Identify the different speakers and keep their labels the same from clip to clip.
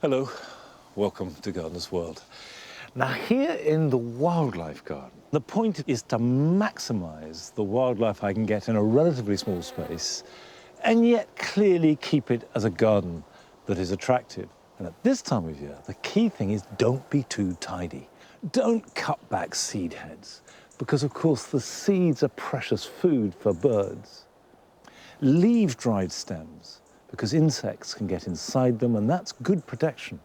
Speaker 1: Hello, welcome to Gardener's World. Now here in the wildlife garden, the point is to maximise the wildlife I can get in a relatively small space and yet clearly keep it as a garden that is attractive. And at this time of year, the key thing is don't be too tidy. Don't cut back seed heads because of course the seeds are precious food for birds. Leave dried stems because insects can get inside them and that's good protection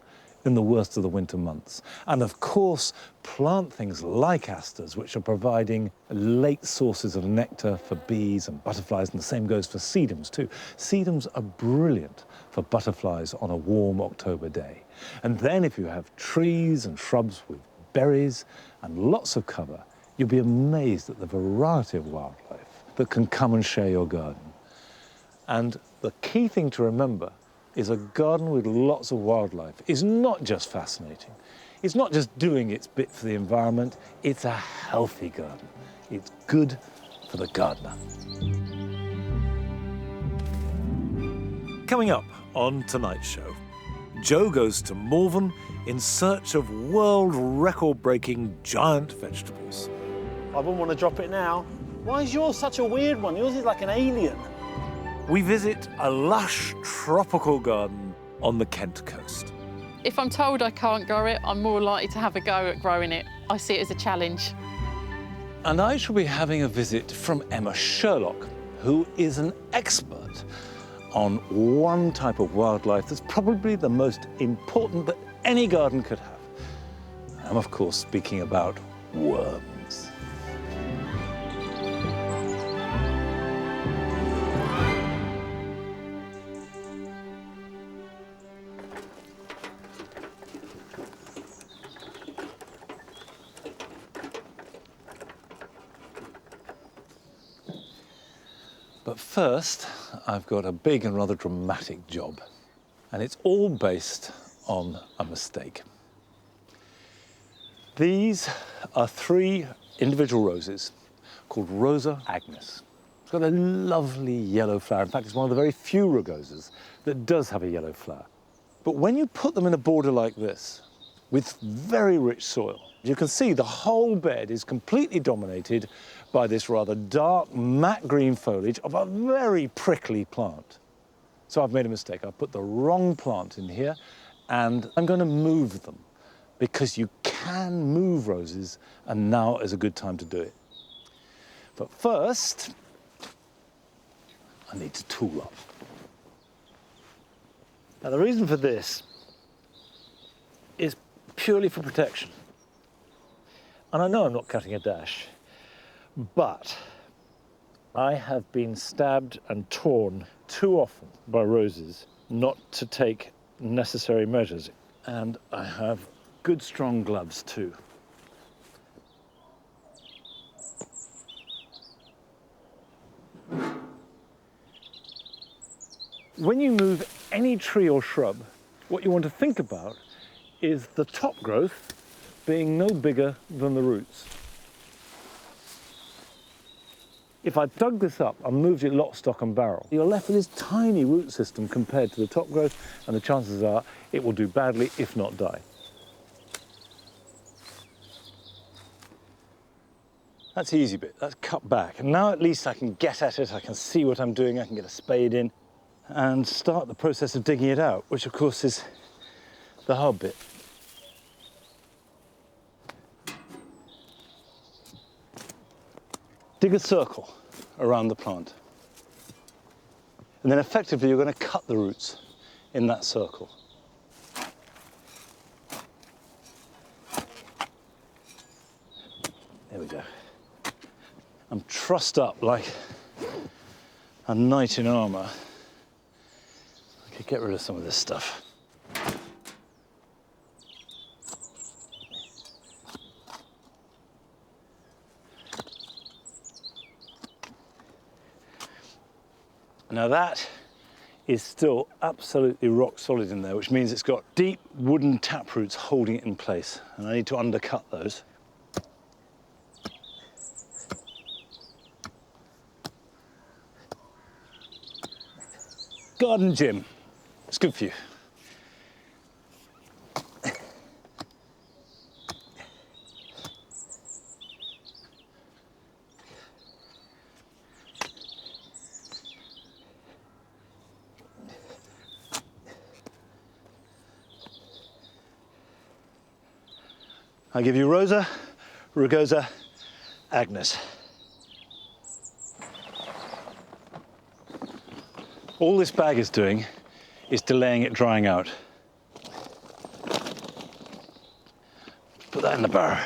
Speaker 1: in the worst of the winter months. And of course, plant things like asters, which are providing late sources of nectar for bees and butterflies, and the same goes for sedums too. Sedums are brilliant for butterflies on a warm October day. And then if you have trees and shrubs with berries and lots of cover, you'll be amazed at the variety of wildlife that can come and share your garden. And the key thing to remember is a garden with lots of wildlife is not just fascinating. It's not just doing its bit for the environment, it's a healthy garden. It's good for the gardener. Coming up on tonight's show, Joe goes to Malvern in search of world record-breaking giant vegetables.
Speaker 2: I wouldn't want to drop it now. Why is yours such a weird one? Yours is like an alien.
Speaker 1: We visit a lush tropical garden on the Kent coast.
Speaker 3: If I'm told I can't grow it, I'm more likely to have a go at growing it. I see it as a challenge.
Speaker 1: And I shall be having a visit from Emma Sherlock, who is an expert on one type of wildlife that's probably the most important that any garden could have. I'm, of course, speaking about worms. But first, I've got a big and rather dramatic job, and it's all based on a mistake. These are 3 individual roses called Rosa Agnes. It's got a lovely yellow flower. In fact, it's one of the very few rugosas that does have a yellow flower. But when you put them in a border like this, with very rich soil, you can see the whole bed is completely dominated by this rather dark matte green foliage of a very prickly plant. So I've made a mistake. I've put the wrong plant in here and I'm going to move them because you can move roses and now is a good time to do it. But first, I need to tool up. Now the reason for this is purely for protection. And I know I'm not cutting a dash, but I have been stabbed and torn too often by roses not to take necessary measures. And I have good strong gloves too. When you move any tree or shrub, what you want to think about is the top growth being no bigger than the roots. If I dug this up and moved it lock, stock and barrel, you're left with this tiny root system compared to the top growth, and the chances are it will do badly, if not die. That's the easy bit, that's cut back. And now at least I can get at it, I can see what I'm doing, I can get a spade in and start the process of digging it out, which of course is the hard bit. Dig a circle around the plant. And then effectively you're going to cut the roots in that circle. There we go. I'm trussed up like a knight in armour. I could get rid of some of this stuff. Now that is still absolutely rock solid in there, which means it's got deep wooden taproots holding it in place, and I need to undercut those. Garden gym, it's good for you. I give you Rosa, Rugosa, Agnes. All this bag is doing is delaying it drying out. Put that in the barrow.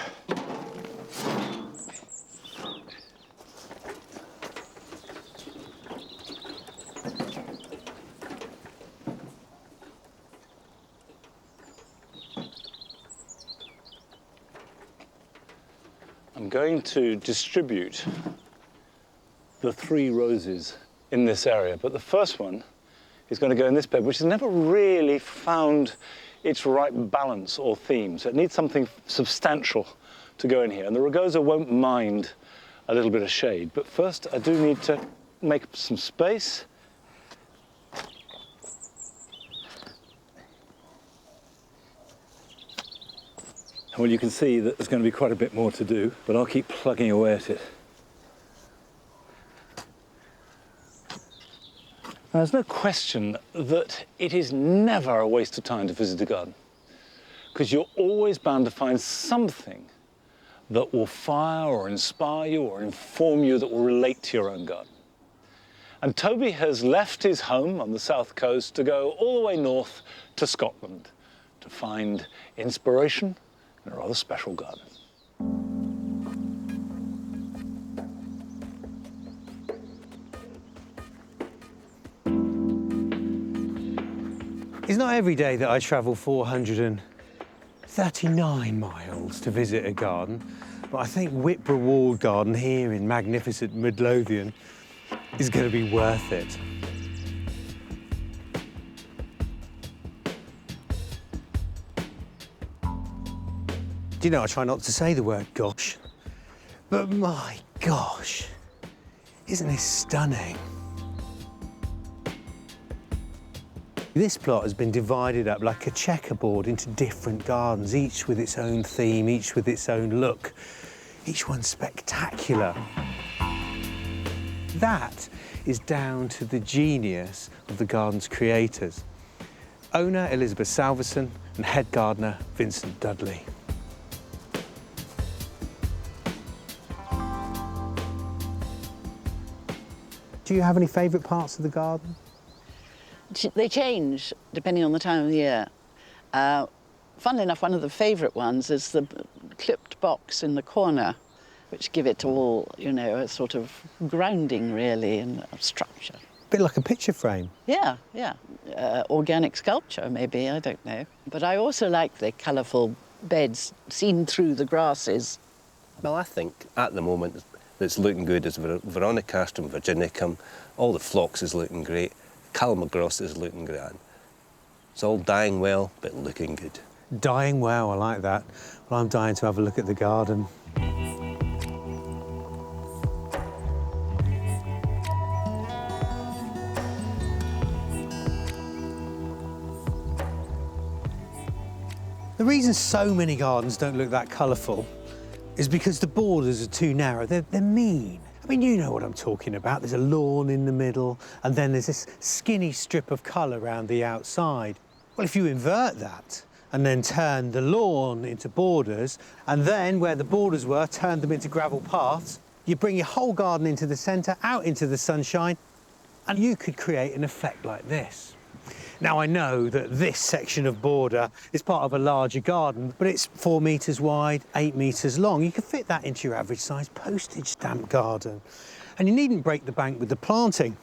Speaker 1: I'm going to distribute the 3 roses in this area, but the first one is going to go in this bed, which has never really found its right balance or theme. So it needs something substantial to go in here. And the Rugosa won't mind a little bit of shade. But first, I do need to make some space. Well, you can see that there's going to be quite a bit more to do, but I'll keep plugging away at it. Now, there's no question that it is never a waste of time to visit a garden, because you're always bound to find something that will fire or inspire you or inform you that will relate to your own garden. And Toby has left his home on the south coast to go all the way north to Scotland to find inspiration in a rather special garden.
Speaker 4: It's not every day that I travel 439 miles to visit a garden, but I think Whitborough Walled Garden here in magnificent Midlothian is going to be worth it. Do you know, I try not to say the word gosh, but my gosh, isn't this stunning? This plot has been divided up like a checkerboard into different gardens, each with its own theme, each with its own look, each one spectacular. That is down to the genius of the garden's creators, owner Elizabeth Salverson and head gardener Vincent Dudley. Do you have any favourite parts of the garden?
Speaker 5: They change depending on the time of the year. Funnily enough, one of the favourite ones is the clipped box in the corner, which give it all, you know, a sort of grounding, really, and a structure.
Speaker 4: A bit like a picture frame.
Speaker 5: Yeah, yeah. Organic sculpture, maybe, I don't know. But I also like the colourful beds seen through the grasses.
Speaker 6: Well, I think at the moment that's looking good is Veronicastrum virginicum. All the phlox is looking great. Calamagross is looking grand. It's all dying well, but looking good.
Speaker 4: Dying well, I like that. Well, I'm dying to have a look at the garden. The reason so many gardens don't look that colourful is because the borders are too narrow. They're mean. I mean, you know what I'm talking about. There's a lawn in the middle, and then there's this skinny strip of colour around the outside. Well, if you invert that and then turn the lawn into borders, and then where the borders were, turn them into gravel paths, you bring your whole garden into the centre, out into the sunshine, and you could create an effect like this. Now, I know that this section of border is part of a larger garden, but it's 4 metres wide, 8 metres long. You could fit that into your average size postage stamp garden. And you needn't break the bank with the planting.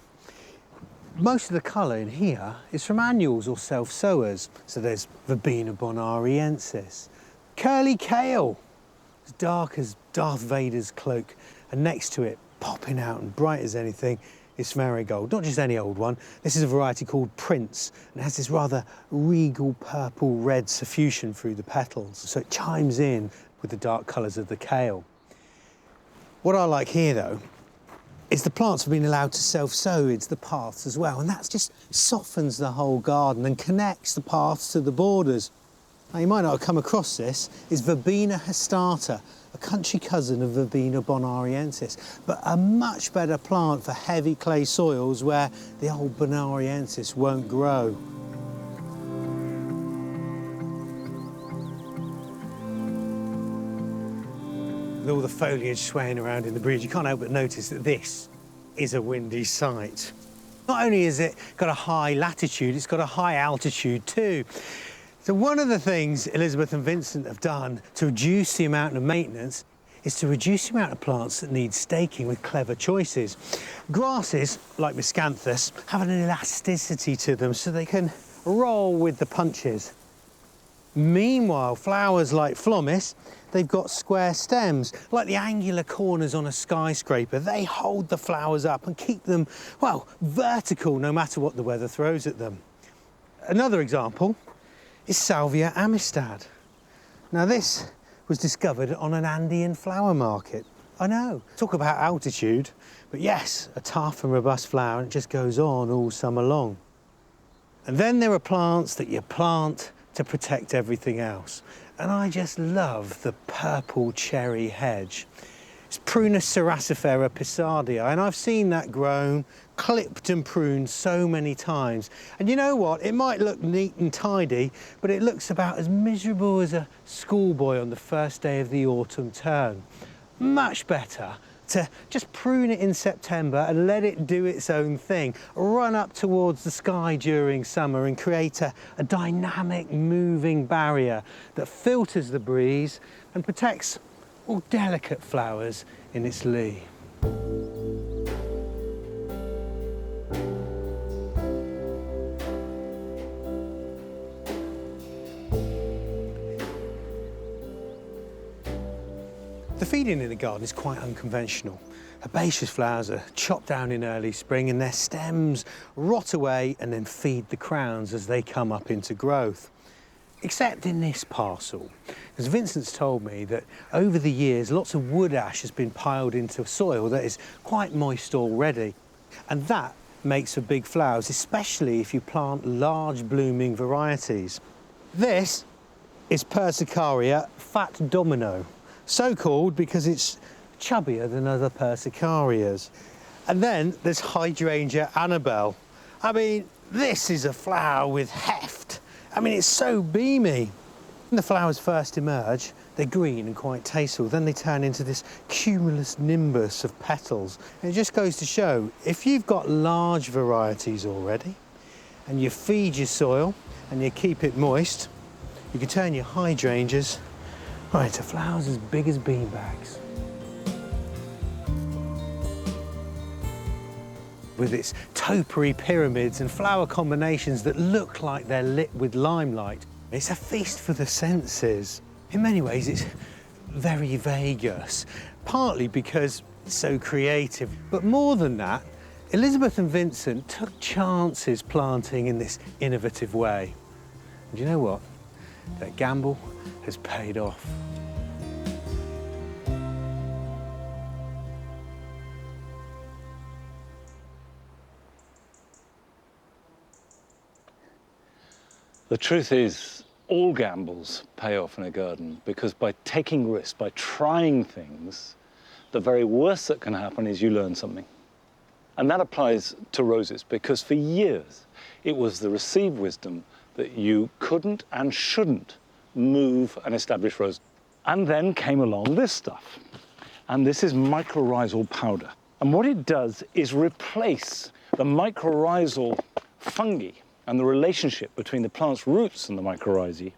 Speaker 4: Most of the colour in here is from annuals or self-sowers. So there's Verbena bonariensis, curly kale, as dark as Darth Vader's cloak, and next to it, popping out and bright as anything, is marigold. Not just any old one. This is a variety called Prince, and it has this rather regal purple-red suffusion through the petals, so it chimes in with the dark colours of the kale. What I like here, though, is the plants have been allowed to self-sow into the paths as well, and that just softens the whole garden and connects the paths to the borders. Now, you might not have come across this, is Verbena hastata, a country cousin of Verbena bonariensis, but a much better plant for heavy clay soils where the old bonariensis won't grow. with all the foliage swaying around in the breeze, you can't help but notice that this is a windy site. Not only has it got a high latitude, it's got a high altitude too. So one of the things Elizabeth and Vincent have done to reduce the amount of maintenance is to reduce the amount of plants that need staking with clever choices. Grasses, like miscanthus, have an elasticity to them so they can roll with the punches. Meanwhile, flowers like phlomis, they've got square stems, like the angular corners on a skyscraper. They hold the flowers up and keep them, well, vertical no matter what the weather throws at them. Another example is Salvia amistad. Now this was discovered on an Andean flower market. I know, talk about altitude, but yes, a tough and robust flower, and it just goes on all summer long. And then there are plants that you plant to protect everything else. And I just love the purple cherry hedge. It's Prunus ceracifera pisardia, and I've seen that grown, clipped and pruned so many times. And you know what? It might look neat and tidy, but it looks about as miserable as a schoolboy on the first day of the autumn term. Much better to just prune it in September and let it do its own thing, run up towards the sky during summer and create a dynamic moving barrier that filters the breeze and protects all delicate flowers in its lee. The feeding in the garden is quite unconventional. Herbaceous flowers are chopped down in early spring and their stems rot away and then feed the crowns as they come up into growth. Except in this parcel, because Vincent's told me that over the years lots of wood ash has been piled into soil that is quite moist already. And that makes for big flowers, especially if you plant large blooming varieties. This is Persicaria fat domino. So called because it's chubbier than other persicarias. And then there's Hydrangea Annabelle. I mean, this is a flower with heft. I mean, it's so beamy. When the flowers first emerge, they're green and quite tasteful. Then they turn into this cumulus nimbus of petals. And it just goes to show, if you've got large varieties already, and you feed your soil, and you keep it moist, you can turn your hydrangeas right to flowers as big as beanbags. With its topiary pyramids and flower combinations that look like they're lit with limelight, it's a feast for the senses. In many ways, it's very Vegas, partly because it's so creative. But more than that, Elizabeth and Vincent took chances planting in this innovative way. And you know what? That gamble has paid off.
Speaker 1: The truth is, all gambles pay off in a garden because by taking risks, by trying things, the very worst that can happen is you learn something. And that applies to roses because for years it was the received wisdom that you couldn't and shouldn't move an established rose. And then came along this stuff. And this is mycorrhizal powder. And what it does is replace the mycorrhizal fungi and the relationship between the plant's roots and the mycorrhizae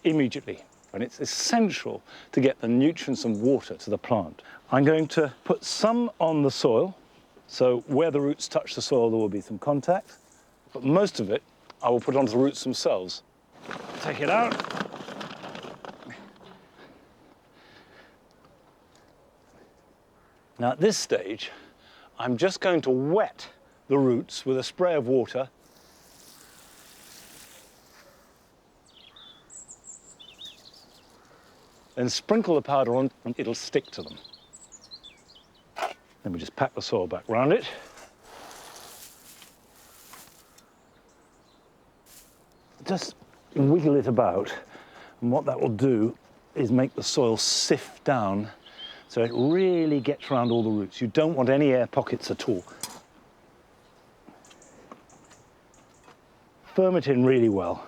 Speaker 1: immediately. And it's essential to get the nutrients and water to the plant. I'm going to put some on the soil. So where the roots touch the soil, there will be some contact. But most of it, I will put onto the roots themselves. Take it out. Now at this stage, I'm just going to wet the roots with a spray of water. Then sprinkle the powder on and it'll stick to them. Then we just pack the soil back around it. Just wiggle it about, and what that will do is make the soil sift down so it really gets around all the roots. You don't want any air pockets at all. Firm it in really well.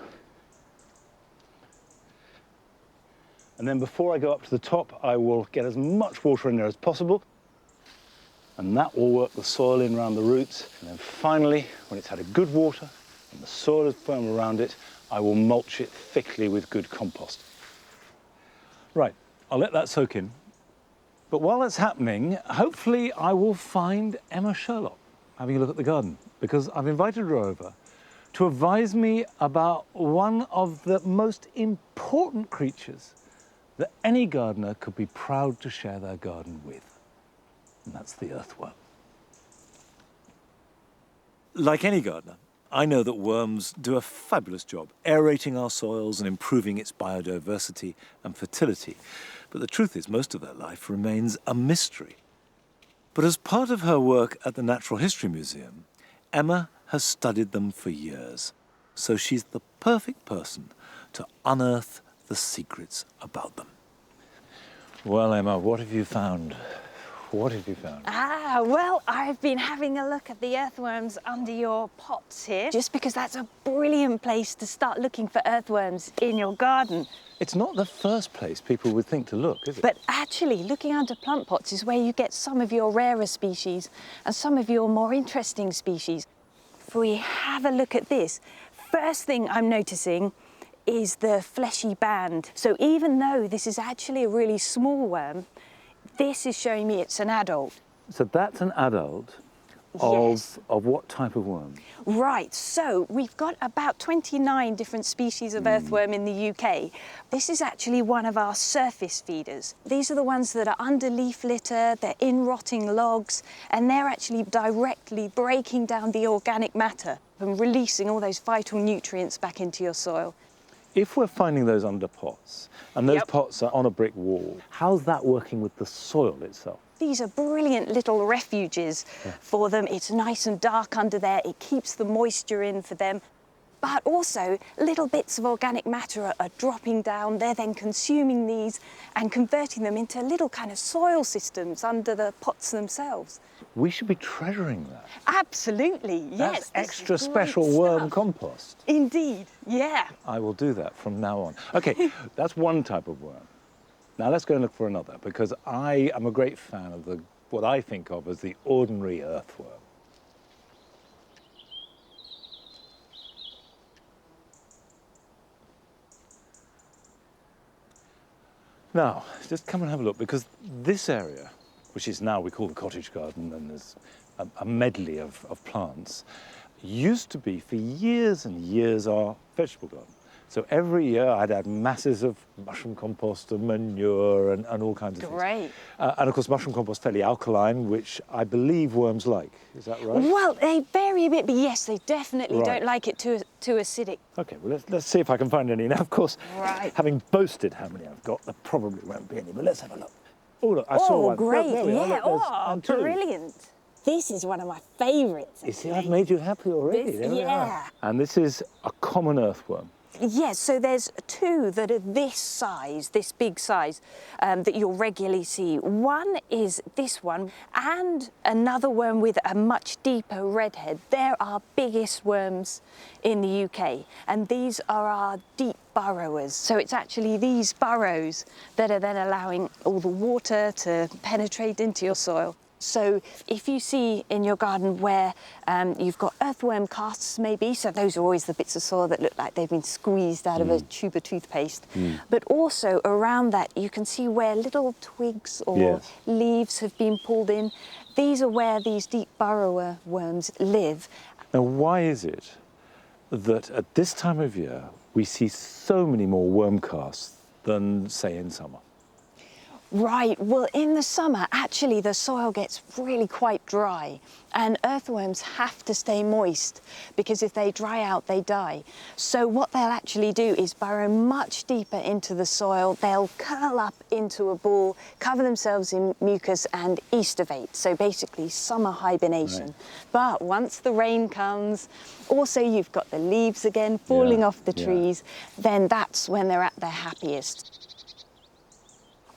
Speaker 1: And then before I go up to the top, I will get as much water in there as possible. And that will work the soil in around the roots. And then finally, when it's had a good water and the soil is firm around it, I will mulch it thickly with good compost. Right, I'll let that soak in. But while that's happening, hopefully I will find Emma Sherlock having a look at the garden, because I've invited her over to advise me about one of the most important creatures that any gardener could be proud to share their garden with, and that's the earthworm. Like any gardener, I know that worms do a fabulous job aerating our soils and improving its biodiversity and fertility. But the truth is, most of their life remains a mystery. But as part of her work at the Natural History Museum, Emma has studied them for years. So she's the perfect person to unearth the secrets about them. Well, Emma, what have you found? What have you found?
Speaker 7: Well, I've been having a look at the earthworms under your pots here, just because that's a brilliant place to start looking for earthworms in your garden.
Speaker 1: It's not the first place people would think to look, is it?
Speaker 7: But actually, looking under plant pots is where you get some of your rarer species and some of your more interesting species. If we have a look at this, first thing I'm noticing is the fleshy band. So even though this is actually a really small worm, this is showing me it's an adult.
Speaker 1: So that's an adult
Speaker 7: Yes.
Speaker 1: of what type of worm?
Speaker 7: Right, so we've got about 29 different species of earthworm in the UK. This is actually one of our surface feeders. These are the ones that are under leaf litter, they're in rotting logs, and they're actually directly breaking down the organic matter and releasing all those vital nutrients back into your soil.
Speaker 1: If we're finding those under pots, and those
Speaker 7: Yep.
Speaker 1: pots are on a brick wall, how's that working with the soil itself?
Speaker 7: These are brilliant little refuges for them. It's nice and dark under there. It keeps the moisture in for them. But also, little bits of organic matter are dropping down. They're then consuming these and converting them into little kind of soil systems under the pots themselves.
Speaker 1: We should be treasuring that.
Speaker 7: Absolutely, yes.
Speaker 1: That's
Speaker 7: this is
Speaker 1: extra
Speaker 7: great
Speaker 1: special worm
Speaker 7: stuff.
Speaker 1: compost.
Speaker 7: Indeed, yeah.
Speaker 1: I will do that from now on. Okay, that's one type of worm. Now let's go and look for another, because I am a great fan of what I think of as the ordinary earthworm. Now, just come and have a look, because this area, which is now we call the cottage garden, and there's a medley of plants, used to be for years and years our vegetable garden. So every year I'd add masses of mushroom compost and manure and all kinds of things.
Speaker 7: Great.
Speaker 1: And of course, mushroom compost fairly alkaline, which I believe worms like. Is that right?
Speaker 7: Well, they vary a bit, but yes, they definitely
Speaker 1: Right.
Speaker 7: don't like it too acidic.
Speaker 1: Okay, well, let's see if I can find any. Now, of course,
Speaker 7: Right.
Speaker 1: having boasted how many I've got, there probably won't be any, but let's have a look. Oh, look, I saw
Speaker 7: Oh,
Speaker 1: one.
Speaker 7: great,
Speaker 1: There we are.
Speaker 7: yeah.
Speaker 1: Look, there's
Speaker 7: Oh,
Speaker 1: one too.
Speaker 7: brilliant. This is one of my favourites.
Speaker 1: You see,
Speaker 7: actually.
Speaker 1: I've made you happy already.
Speaker 7: This-
Speaker 1: There we
Speaker 7: yeah.
Speaker 1: are. And this is a common earthworm.
Speaker 7: Yes, so there's two that are this size, this big size, that you'll regularly see. One is this one, and another worm with a much deeper red head. They're our biggest worms in the UK, and these are our deep burrowers. So it's actually these burrows that are then allowing all the water to penetrate into your soil. So if you see in your garden where you've got earthworm casts maybe, so those are always the bits of soil that look like they've been squeezed out of a tube of toothpaste, but also around that you can see where little twigs or
Speaker 1: Yes.
Speaker 7: leaves have been pulled in. These are where these deep burrower worms live.
Speaker 1: Now, why is it that at this time of year we see so many more worm casts than, say, in summer?
Speaker 7: Right, well in the summer actually the soil gets really quite dry and earthworms have to stay moist because if they dry out they die. So what they'll actually do is burrow much deeper into the soil, they'll curl up into a ball, cover themselves in mucus and estivate, so basically summer hibernation.
Speaker 1: Right.
Speaker 7: But once the rain comes, also you've got the leaves again falling off the trees, then that's when they're at their happiest.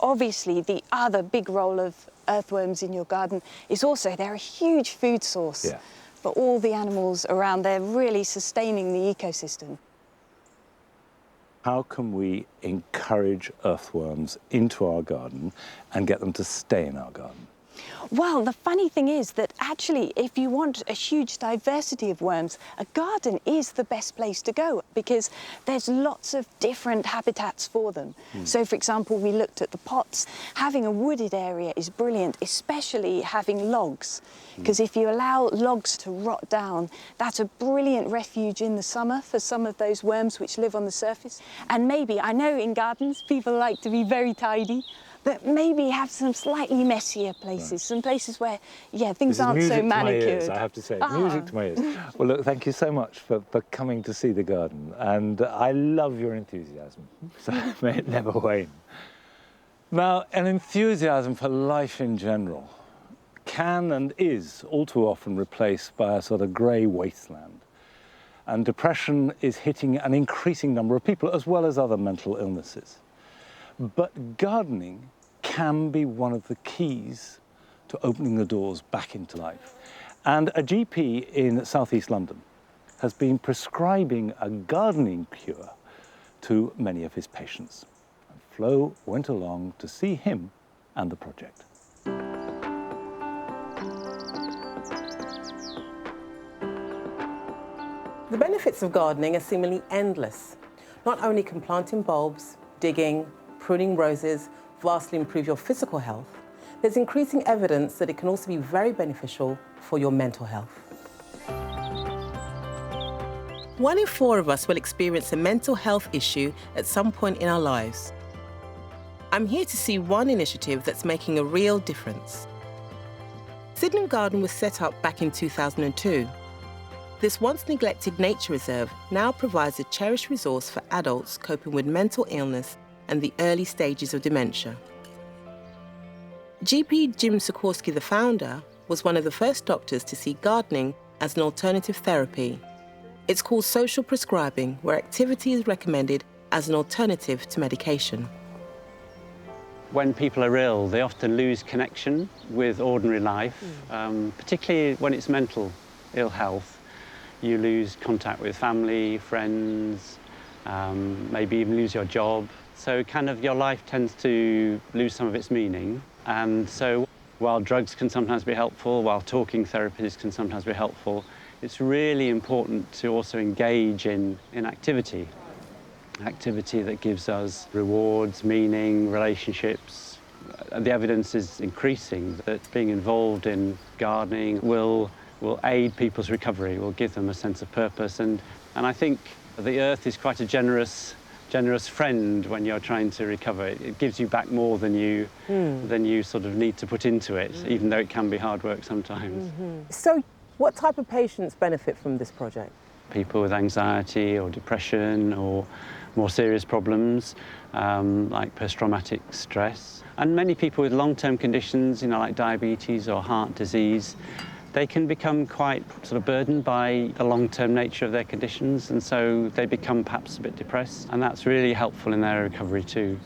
Speaker 7: Obviously, the other big role of earthworms in your garden is also they're a huge food source for all the animals around there, really sustaining the ecosystem.
Speaker 1: How can we encourage earthworms into our garden and get them to stay in our garden?
Speaker 7: Well, the funny thing is that actually, if you want a huge diversity of worms, a garden is the best place to go because there's lots of different habitats for them. So, for example, we looked at the pots. Having a wooded area is brilliant, especially having logs, because if you allow logs to rot down, that's a brilliant refuge in the summer for some of those worms which live on the surface. And maybe, I know in gardens people like to be very tidy, but maybe have some slightly messier places, some places where, yeah, things
Speaker 1: This is
Speaker 7: aren't
Speaker 1: music
Speaker 7: so
Speaker 1: to my
Speaker 7: manicured.
Speaker 1: ears, I have to say. Music to my ears. Well, look, thank you so much for coming to see the garden. And I love your enthusiasm, so may it never wane. Now, an enthusiasm for life in general can and is all too often replaced by a sort of grey wasteland. And depression is hitting an increasing number of people, as well as other mental illnesses. But gardening can be one of the keys to opening the doors back into life. And a GP in southeast London has been prescribing a gardening cure to many of his patients. And Flo went along to see him and the project.
Speaker 8: The benefits of gardening are seemingly endless. Not only can planting bulbs, digging, pruning roses vastly improve your physical health, there's increasing evidence that it can also be very beneficial for your mental health. 1 in 4 of us will experience a mental health issue at some point in our lives. I'm here to see one initiative that's making a real difference. Sydenham Garden was set up back in 2002. This once neglected nature reserve now provides a cherished resource for adults coping with mental illness and the early stages of dementia. GP Jim Sikorsky, the founder, was one of the first doctors to see gardening as an alternative therapy. It's called social prescribing, where activity is recommended as an alternative to medication.
Speaker 9: When people are ill, they often lose connection with ordinary life, particularly when it's mental ill health. You lose contact with family, friends, maybe even lose your job. So kind of your life tends to lose some of its meaning. And so while drugs can sometimes be helpful, while talking therapies can sometimes be helpful, it's really important to also engage in activity. Activity that gives us rewards, meaning, relationships. The evidence is increasing that being involved in gardening will aid people's recovery, will give them a sense of purpose. And I think the earth is quite a generous friend when you're trying to recover. It gives you back more than you sort of need to put into it, even though it can be hard work sometimes.
Speaker 8: So what type of patients benefit from this project?
Speaker 9: People with anxiety or depression or more serious problems like post-traumatic stress. And many people with long-term conditions, like diabetes or heart disease, they can become quite sort of burdened by the long-term nature of their conditions, and so they become perhaps a bit depressed, and that's really helpful in their recovery too.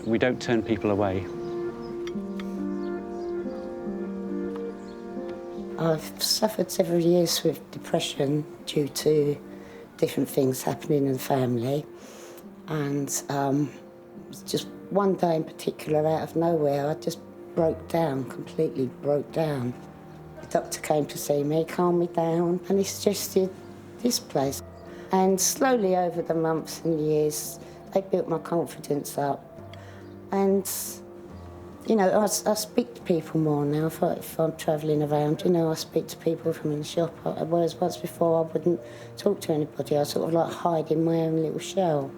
Speaker 9: We don't turn people away.
Speaker 10: I've suffered several years with depression due to different things happening in the family, and just one day in particular, out of nowhere, I just broke down, completely broke down. The doctor came to see me, calmed me down, and he suggested this place. And slowly over the months and years, they built my confidence up. And, I speak to people more now if I'm travelling around. I speak to people from in the shop, whereas once before I wouldn't talk to anybody. I sort of like hide in my own little shell.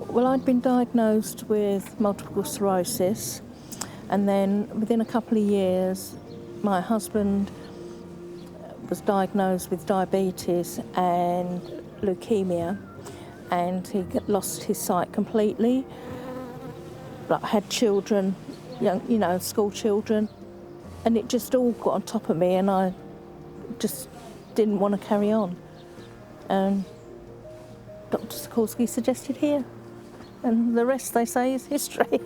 Speaker 11: Well, I'd been diagnosed with multiple sclerosis, and then within a couple of years, my husband was diagnosed with diabetes and leukemia, and he lost his sight completely. But I had children, young, school children, and it just all got on top of me, and I just didn't want to carry on. And Dr. Sikorsky suggested here, and the rest, they say, is history.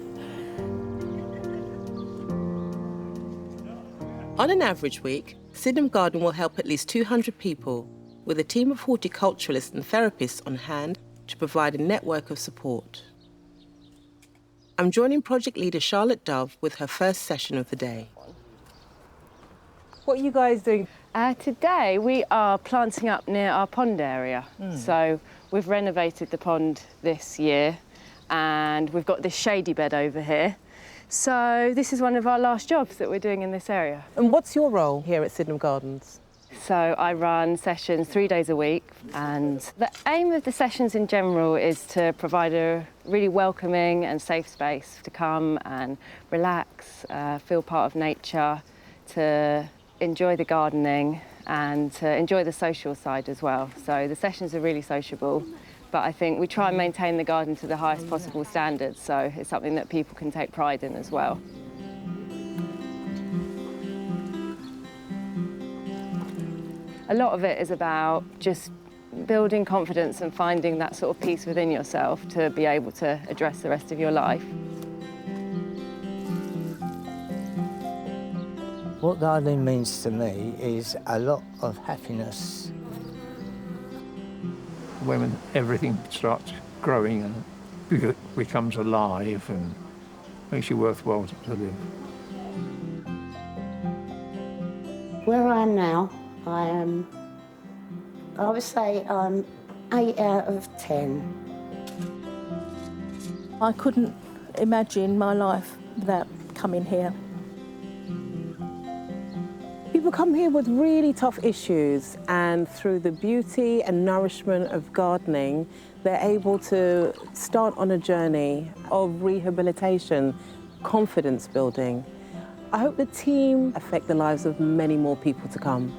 Speaker 8: On an average week, Sydenham Garden will help at least 200 people. with a team of horticulturalists and therapists on hand to provide a network of support. I'm joining project leader Charlotte Dove with her first session of the day. What are you guys doing?
Speaker 12: Today we are planting up near our pond area. So we've renovated the pond this year and we've got this shady bed over here. So this is one of our last jobs that we're doing in this area.
Speaker 8: And what's your role here at Sydenham Gardens?
Speaker 12: So I run sessions 3 days a week, and the aim of the sessions in general is to provide a really welcoming and safe space to come and relax, feel part of nature, to enjoy the gardening and to enjoy the social side as well. So the sessions are really sociable, but I think we try and maintain the garden to the highest possible standards, so it's something that people can take pride in as well. A lot of it is about just building confidence and finding that sort of peace within yourself to be able to address the rest of your life.
Speaker 13: What gardening means to me is a lot of happiness.
Speaker 14: When everything starts growing and becomes alive and makes you worthwhile to live.
Speaker 10: Where I am now, I would say I'm 8 out of 10.
Speaker 11: I couldn't imagine my life without coming here.
Speaker 8: People come here with really tough issues, and through the beauty and nourishment of gardening, they're able to start on a journey of rehabilitation, confidence building. I hope the team affect the lives of many more people to come.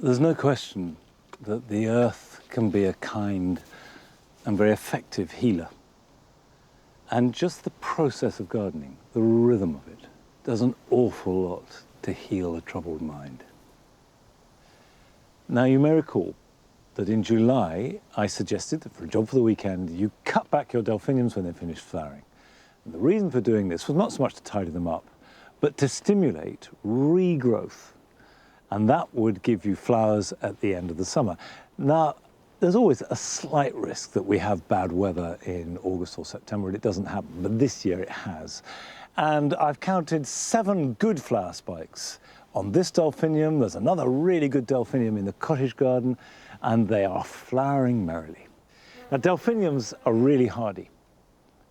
Speaker 1: There's no question that the earth can be a kind and very effective healer. And just the process of gardening, the rhythm of it, does an awful lot to heal a troubled mind. Now, you may recall that in July, I suggested that for a job for the weekend, you cut back your delphiniums when they finish flowering. And the reason for doing this was not so much to tidy them up, but to stimulate regrowth. And that would give you flowers at the end of the summer. Now, there's always a slight risk that we have bad weather in August or September and it doesn't happen, but this year it has. And I've counted 7 good flower spikes on this delphinium. There's another really good delphinium in the cottage garden, and they are flowering merrily. Now, delphiniums are really hardy.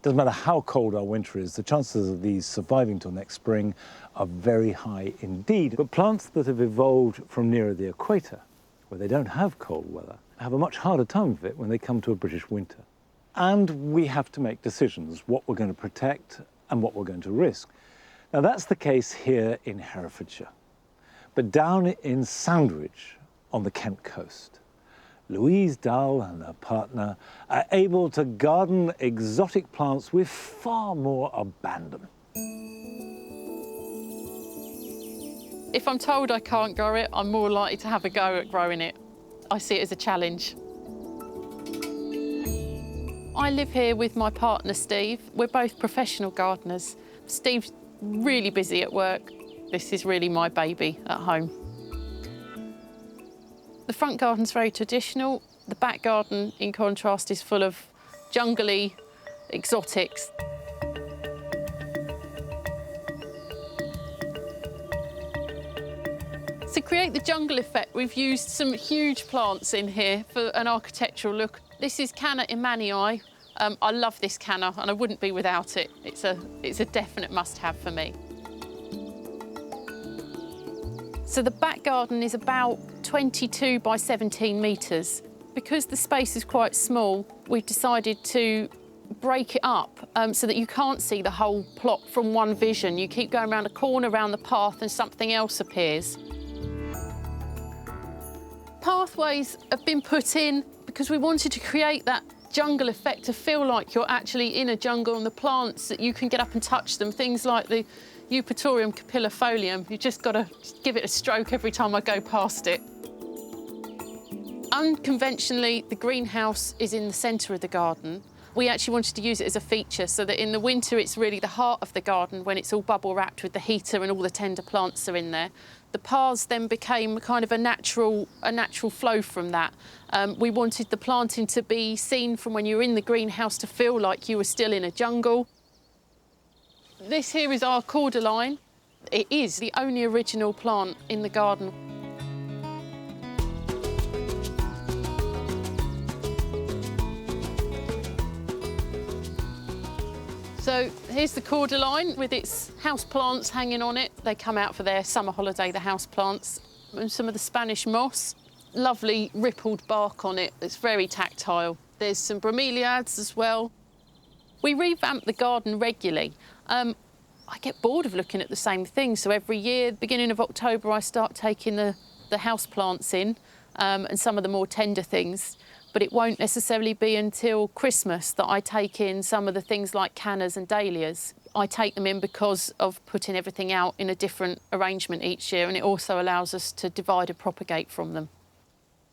Speaker 1: Doesn't matter how cold our winter is, the chances of these surviving till next spring are very high indeed. But plants that have evolved from nearer the equator, where they don't have cold weather, have a much harder time of it when they come to a British winter. And we have to make decisions, what we're going to protect and what we're going to risk. Now, that's the case here in Herefordshire. But down in Sandwich on the Kent coast, Louise Dowell and her partner are able to garden exotic plants with far more abandon.
Speaker 3: If I'm told I can't grow it, I'm more likely to have a go at growing it. I see it as a challenge. I live here with my partner, Steve. We're both professional gardeners. Steve's really busy at work. This is really my baby at home. The front garden's very traditional. The back garden, in contrast, is full of jungly exotics. To create the jungle effect, we've used some huge plants in here for an architectural look. This is Canna Emmanuei. I love this canna and I wouldn't be without it. It's a definite must-have for me. So the back garden is about 22 by 17 metres. Because the space is quite small, we've decided to break it up so that you can't see the whole plot from one vision. You keep going around a corner, around the path, and something else appears. Pathways have been put in because we wanted to create that jungle effect, to feel like you're actually in a jungle, and the plants that you can get up and touch them, things like the Eupatorium capillifolium. You've just got to give it a stroke every time I go past it. Unconventionally, the greenhouse is in the centre of the garden. We actually wanted to use it as a feature so that in the winter it's really the heart of the garden when it's all bubble wrapped with the heater and all the tender plants are in there. The paths then became kind of a natural flow from that. We wanted the planting to be seen from when you were in the greenhouse to feel like you were still in a jungle. This here is our cordyline. It is the only original plant in the garden. So here's the cordyline with its house plants hanging on it. They come out for their summer holiday, the house plants. And some of the Spanish moss, lovely rippled bark on it. It's very tactile. There's some bromeliads as well. We revamp the garden regularly. I get bored of looking at the same thing. So every year, beginning of October, I start taking the house plants in and some of the more tender things. But it won't necessarily be until Christmas that I take in some of the things like cannas and dahlias. I take them in because of putting everything out in a different arrangement each year, and it also allows us to divide and propagate from them.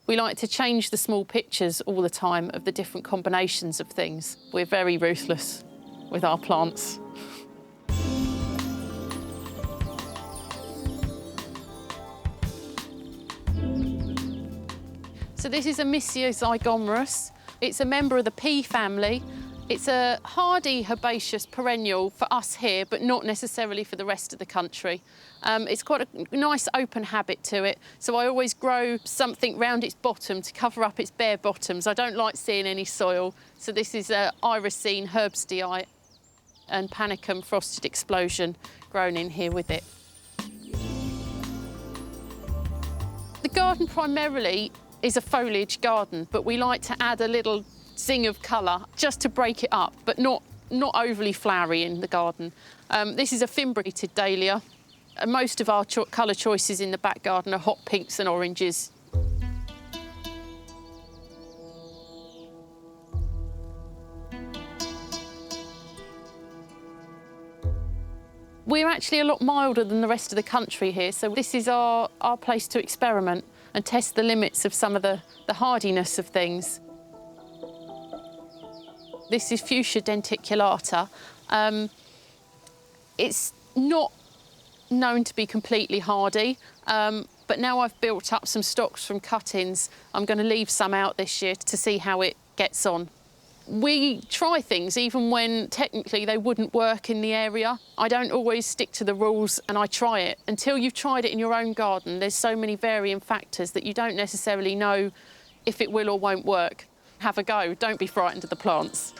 Speaker 3: We like to change the small pictures all the time of the different combinations of things. We're very ruthless with our plants. So this is a Missia zygomerus. It's a member of the pea family. It's a hardy herbaceous perennial for us here, but not necessarily for the rest of the country. It's quite a nice open habit to it, so I always grow something round its bottom to cover up its bare bottoms. I don't like seeing any soil, so this is Irisine herbstii and Panicum frosted explosion grown in here with it. The garden primarily is a foliage garden, but we like to add a little zing of colour just to break it up, but not overly flowery in the garden. This is a fimbriated dahlia. And most of our colour choices in the back garden are hot pinks and oranges. We're actually a lot milder than the rest of the country here, so this is our place to experiment and test the limits of some of the hardiness of things. This is Fuchsia denticulata. It's not known to be completely hardy, but now I've built up some stocks from cuttings, I'm going to leave some out this year to see how it gets on. We try things even when technically they wouldn't work in the area. I don't always stick to the rules and I try it. Until you've tried it in your own garden, there's so many varying factors that you don't necessarily know if it will or won't work. Have a go, don't be frightened of the plants.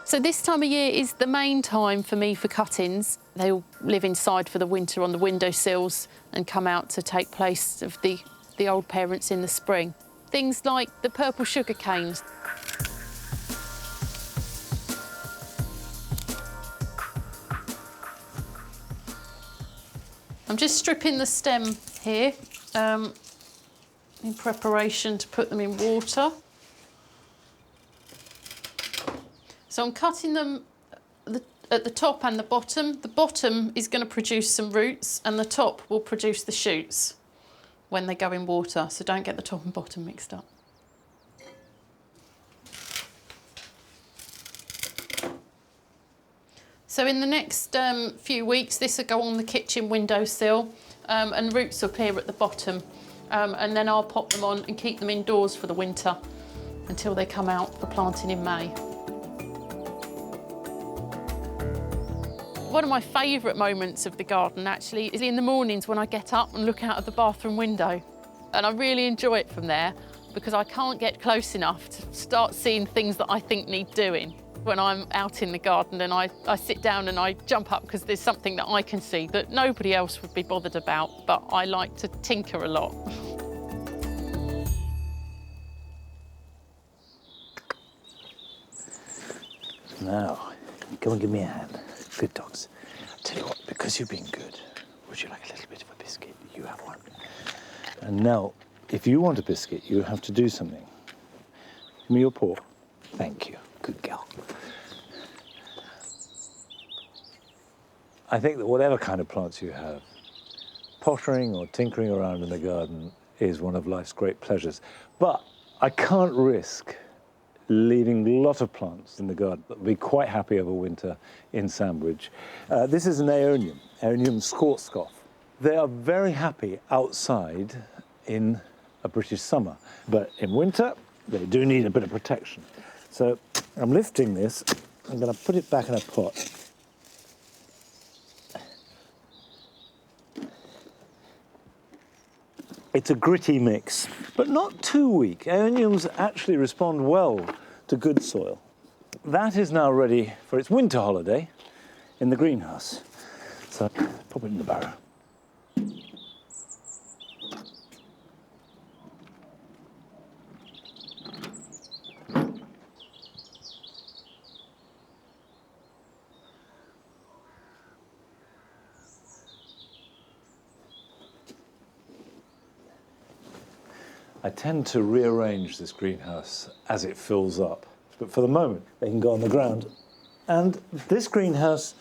Speaker 3: So this time of year is the main time for me for cuttings. They all live inside for the winter on the windowsills and come out to take place of the old parents in the spring. Things like the purple sugar canes. I'm just stripping the stem here in preparation to put them in water. So I'm cutting them at the top and the bottom. The bottom is going to produce some roots and the top will produce the shoots when they go in water, so don't get the top and bottom mixed up. So in the next few weeks, this will go on the kitchen windowsill and roots will appear at the bottom. And then I'll pop them on and keep them indoors for the winter until they come out for planting in May. One of my favourite moments of the garden actually is in the mornings when I get up and look out of the bathroom window. And I really enjoy it from there because I can't get close enough to start seeing things that I think need doing. When I'm out in the garden and I sit down and I jump up because there's something that I can see that nobody else would be bothered about, but I like to tinker a lot.
Speaker 1: Now, come and give me a hand. Good dogs. Tell you what, because you've been good, would you like a little bit of a biscuit? You have one. And now, if you want a biscuit, you have to do something. Give me your paw. Thank you. Good girl. I think that whatever kind of plants you have, pottering or tinkering around in the garden is one of life's great pleasures. But I can't risk leaving a lot of plants in the garden that will be quite happy over winter in Sandwich. This is an Aeonium Schwarzkopf. They are very happy outside in a British summer, but in winter, they do need a bit of protection. So I'm lifting this, I'm going to put it back in a pot. It's a gritty mix, but not too weak. Aeoniums actually respond well to good soil. That is now ready for its winter holiday in the greenhouse. So pop it in the barrow. I tend to rearrange this greenhouse as it fills up, but for the moment they can go on the ground. And this greenhouse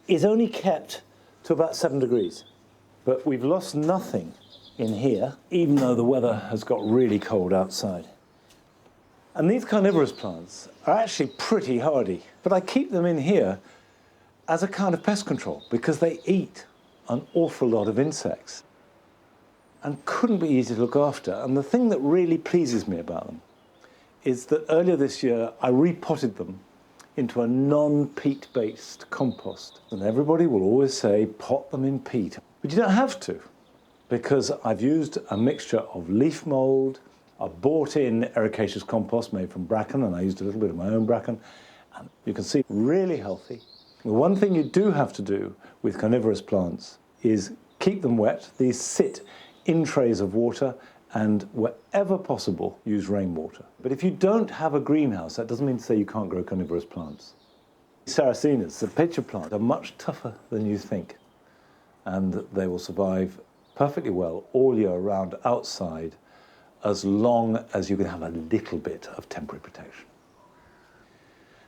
Speaker 1: is only kept to about 7 degrees, but we've lost nothing in here, even though the weather has got really cold outside. And these carnivorous plants are actually pretty hardy, but I keep them in here as a kind of pest control because they eat an awful lot of insects and couldn't be easy to look after. And the thing that really pleases me about them is that earlier this year I repotted them into a non-peat-based compost. And everybody will always say, pot them in peat. But you don't have to, because I've used a mixture of leaf mould, a bought-in ericaceous compost made from bracken, and I used a little bit of my own bracken. And you can see, really healthy. The one thing you do have to do with carnivorous plants is keep them wet. These sit in trays of water, and wherever possible, use rainwater. But if you don't have a greenhouse, that doesn't mean to say you can't grow carnivorous plants. Sarracenas, the pitcher plant, are much tougher than you think, and they will survive perfectly well all year round outside, as long as you can have a little bit of temporary protection.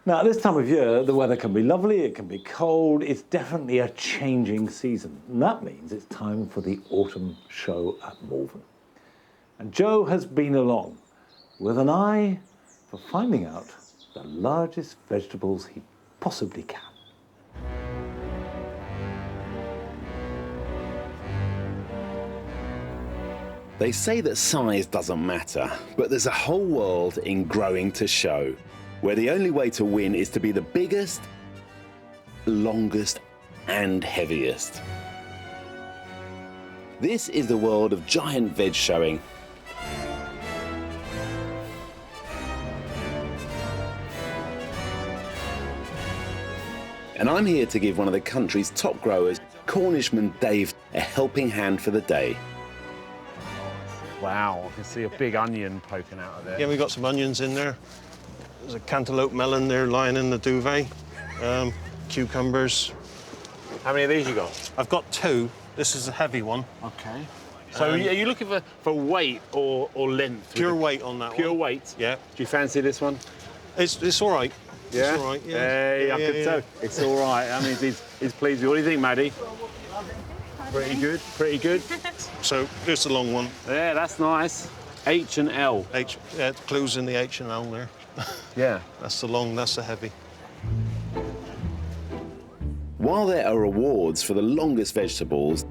Speaker 1: Now, at this time of year, the weather can be lovely, it can be cold, it's definitely a changing season. And that means it's time for the autumn show at Malvern. And Joe has been along with an eye for finding out the largest vegetables he possibly can.
Speaker 15: They say that size doesn't matter, but there's a whole world in growing to show, where the only way to win is to be the biggest, longest, and heaviest. This is the world of giant veg showing. And I'm here to give one of the country's top growers, Cornishman Dave, a helping hand for the day.
Speaker 2: Wow, I can see a big onion poking out of there.
Speaker 16: Yeah, we've got some onions in there. There's a cantaloupe melon there lying in the duvet. Cucumbers.
Speaker 2: How many of these you got?
Speaker 16: I've got 2. This is a heavy one.
Speaker 2: Okay. So are you looking for weight or length?
Speaker 16: Pure weight on that one.
Speaker 2: Pure weight?
Speaker 16: Yeah.
Speaker 2: Do you fancy this one?
Speaker 16: It's all right.
Speaker 2: Yeah?
Speaker 16: It's all right, yeah.
Speaker 2: Hey, I can tell. It's all right. I mean, he's pleased. What do you think, Maddie? Pretty good, pretty good.
Speaker 16: So here's the long one.
Speaker 2: Yeah, that's nice. H and L.
Speaker 16: Clues in the H and L there.
Speaker 2: Yeah.
Speaker 16: That's the long, that's the heavy.
Speaker 15: While there are awards for the longest vegetables,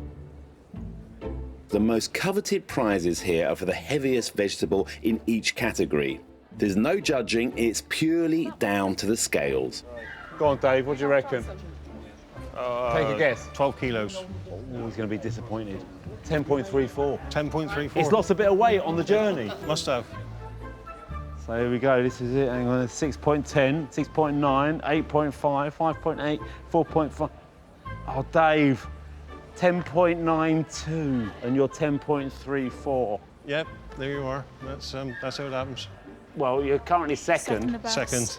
Speaker 15: the most coveted prizes here are for the heaviest vegetable in each category. There's no judging, it's purely down to the scales.
Speaker 2: Go on, Dave, what do you reckon? Take a guess.
Speaker 16: 12 kilos.
Speaker 2: Oh, he's going to be disappointed. 10.34.
Speaker 16: 10.34.
Speaker 2: It's lost a bit of weight on the journey.
Speaker 16: Must have.
Speaker 2: So here we go, this is it. Hang on, 6.10, 6.9, 8.5, 5.8, 4.5. Oh, Dave, 10.92, and you're 10.34.
Speaker 16: Yep, there you are. That's how it happens.
Speaker 2: Well, you're currently second.
Speaker 16: Second.